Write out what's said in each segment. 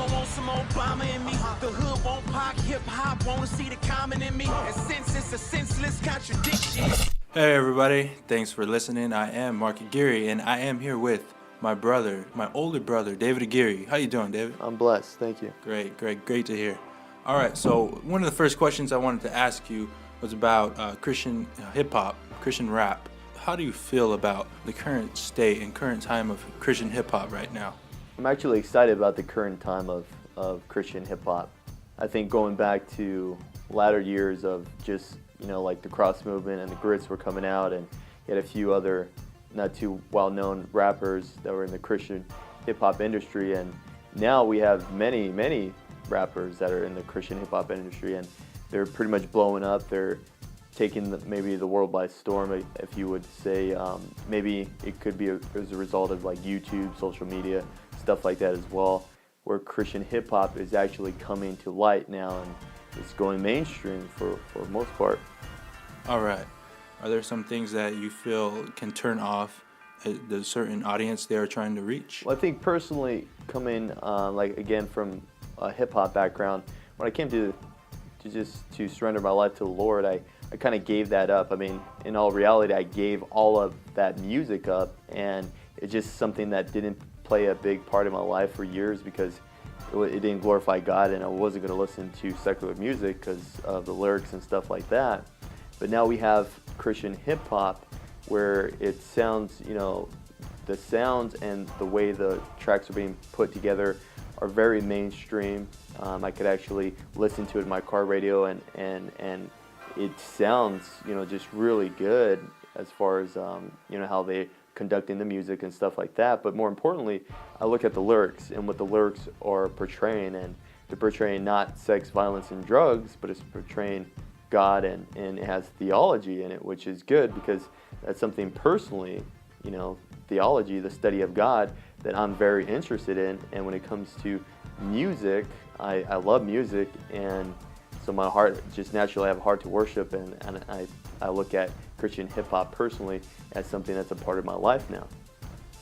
Mama wants some Obama in me. The hood won't pop, hip-hop wanna see the common in me. And since it's a senseless contradiction. Hey everybody, thanks for listening. I am Mark Aguirre, and I am here with my brother, my older brother, David Aguirre. How you doing, David? I'm blessed, thank you. Great to hear. All right, so one of the first questions I wanted to ask you was about Christian hip-hop, Christian rap. How do you feel about the current state and current time of Christian hip-hop right now? I'm actually excited about the current time of Christian hip-hop. I think going back to latter years of just, like the cross movement and the grits were coming out, and you had a few other not too well-known rappers that were in the Christian hip-hop industry, and now we have many rappers that are in the Christian hip-hop industry, and they're pretty much blowing up. They're taking maybe the world by storm, if you would say. Maybe it could be as a result of like YouTube, social media, stuff like that as well, where Christian hip-hop is actually coming to light now, and it's going mainstream for the most part. All right. Are there some things that you feel can turn off the certain audience they are trying to reach? Well, I think personally, coming again from a hip-hop background, when I came to surrender my life to the Lord, I kind of gave that up. I mean, in all reality, I gave all of that music up, and it's just something that didn't play a big part in my life for years because it didn't glorify God, and I wasn't going to listen to secular music because of the lyrics and stuff like that. But now we have Christian hip-hop where it sounds, the sounds and the way the tracks are being put together are very mainstream. I could actually listen to it in my car radio, and it sounds, just really good as far as, how they conducting the music and stuff like that. But more importantly, I look at the lyrics and what the lyrics are portraying, and they're portraying not sex, violence, and drugs, but it's portraying God, and it has theology in it, which is good because that's something personally, theology, the study of God, that I'm very interested in. And when it comes to music, I love music, and so my heart, just naturally I have a heart to worship, and I look at Christian hip-hop personally as something that's a part of my life now.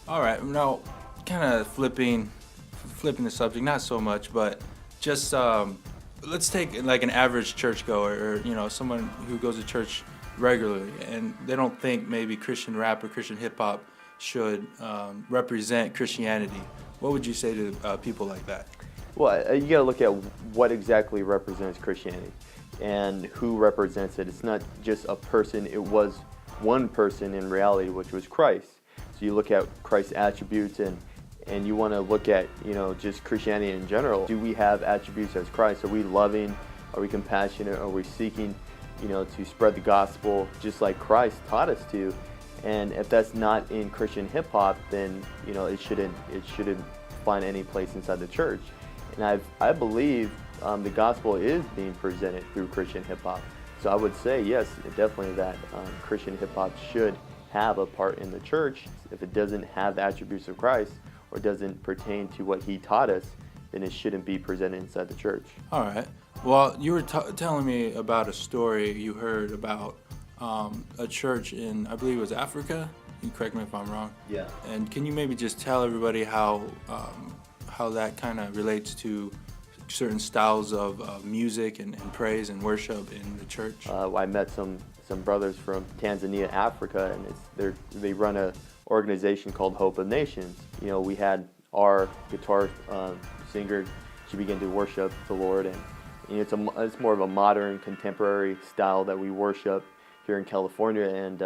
All right, now kind of flipping the subject, not so much, but just let's take like an average churchgoer, or someone who goes to church regularly, and they don't think maybe Christian rap or Christian hip-hop should represent Christianity. What would you say to people like that? Well, you got to look at what exactly represents Christianity and who represents it. It's not just a person. It was one person in reality, which was Christ. So you look at Christ's attributes, and you want to look at, just Christianity in general. Do we have attributes as Christ? Are we loving? Are we compassionate? Are we seeking, to spread the gospel just like Christ taught us to? And if that's not in Christian hip-hop, then, it shouldn't find any place inside the church. And I believe the gospel is being presented through Christian hip-hop. So I would say, yes, definitely that Christian hip-hop should have a part in the church. If it doesn't have the attributes of Christ or doesn't pertain to what he taught us, then it shouldn't be presented inside the church. All right. Well, you were telling me about a story you heard about a church in, I believe it was Africa. You correct me if I'm wrong. Yeah. And can you maybe just tell everybody how that kind of relates to certain styles of music and praise and worship in the church? I met some brothers from Tanzania, Africa, and they run a organization called Hope of Nations. We had our guitar singer. She began to worship the Lord, and it's more of a modern, contemporary style that we worship here in California. And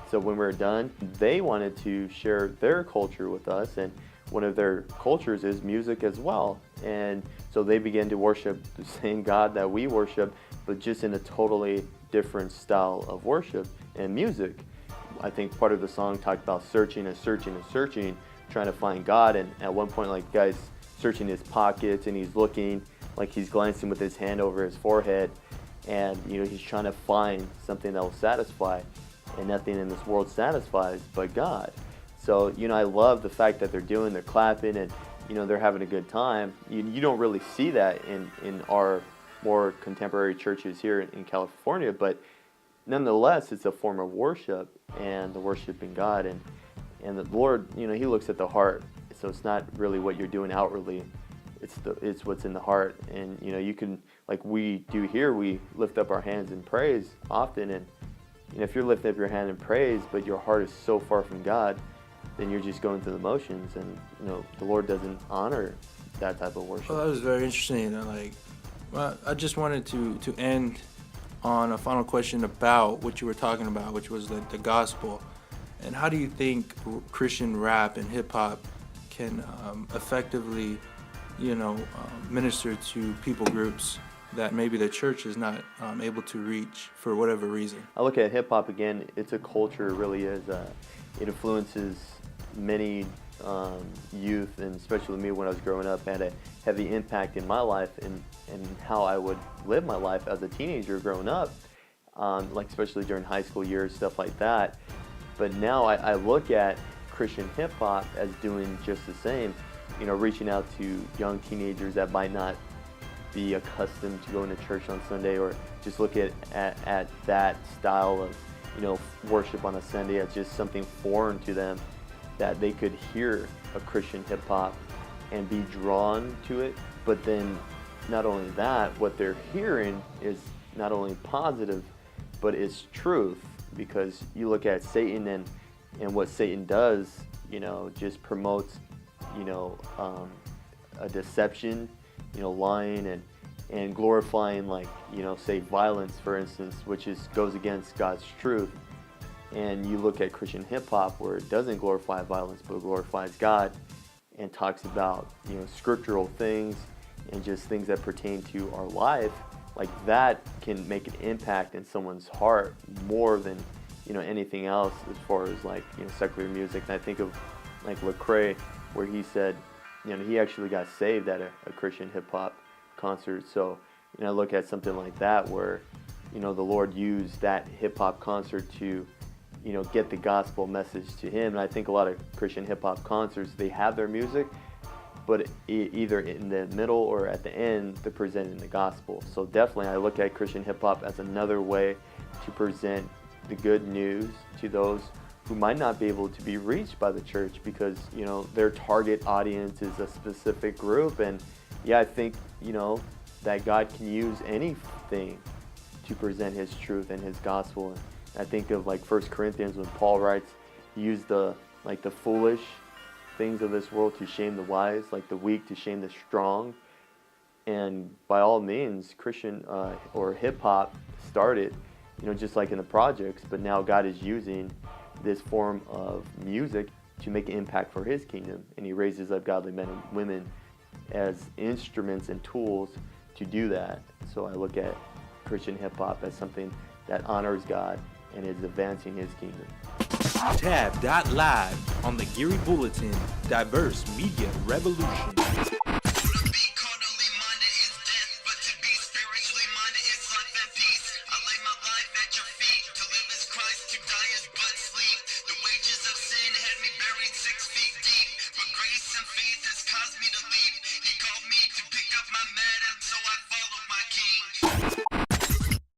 so when we were done, they wanted to share their culture with us, and one of their cultures is music as well. And so they began to worship the same God that we worship, but just in a totally different style of worship and music. I think part of the song talked about searching and searching and searching, trying to find God. And at one point, like, guy's searching his pockets, and he's looking, like he's glancing with his hand over his forehead, and he's trying to find something that will satisfy, and nothing in this world satisfies but God. So, I love the fact that they're clapping, and, they're having a good time. You don't really see that in our more contemporary churches here in California, but nonetheless, it's a form of worship, and the worshiping God, and the Lord, He looks at the heart. So it's not really what you're doing outwardly. it's what's in the heart. And you know, you can, like we do here, we lift up our hands in praise often, and you know, if you're lifting up your hand in praise but your heart is so far from God, then you're just going through the motions, and you know, the Lord doesn't honor that type of worship. Well, that was very interesting. And well, I just wanted to end on a final question about what you were talking about, which was the gospel. And how do you think Christian rap and hip hop can effectively, minister to people groups that maybe the church is not able to reach for whatever reason? I look at hip hop again. It's a culture. It really is. It influences many youth, and especially me when I was growing up, had a heavy impact in my life and how I would live my life as a teenager growing up, like especially during high school years, stuff like that. But now I look at Christian hip hop as doing just the same, reaching out to young teenagers that might not be accustomed to going to church on Sunday, or just look at that style of worship on a Sunday as just something foreign to them, that they could hear a Christian hip hop and be drawn to it. But then not only that, what they're hearing is not only positive, but it's truth. Because you look at Satan and what Satan does, just promotes, a deception, lying and glorifying, say violence, for instance, which goes against God's truth. And you look at Christian hip hop, where it doesn't glorify violence, but glorifies God, and talks about, scriptural things and just things that pertain to our life. Like, that can make an impact in someone's heart more than anything else, as far as secular music. And I think of Lecrae, where he said he actually got saved at a Christian hip hop concert. So I look at something like that, where the Lord used that hip hop concert to get the gospel message to him. And I think a lot of Christian hip hop concerts, they have their music, but either in the middle or at the end, they're presenting the gospel. So definitely I look at Christian hip hop as another way to present the good news to those who might not be able to be reached by the church, because their target audience is a specific group. And yeah, I think that God can use anything to present his truth and his gospel. And I think of 1 Corinthians, when Paul writes, he used the foolish things of this world to shame the wise, the weak to shame the strong. And by all means, Christian or hip hop started, just like in the projects, but now God is using this form of music to make an impact for his kingdom. And he raises up godly men and women as instruments and tools to do that. So I look at Christian hip hop as something that honors God and is advancing his kingdom. TAB.Live on the Aguirre Bulletin, Diverse Media Revolution.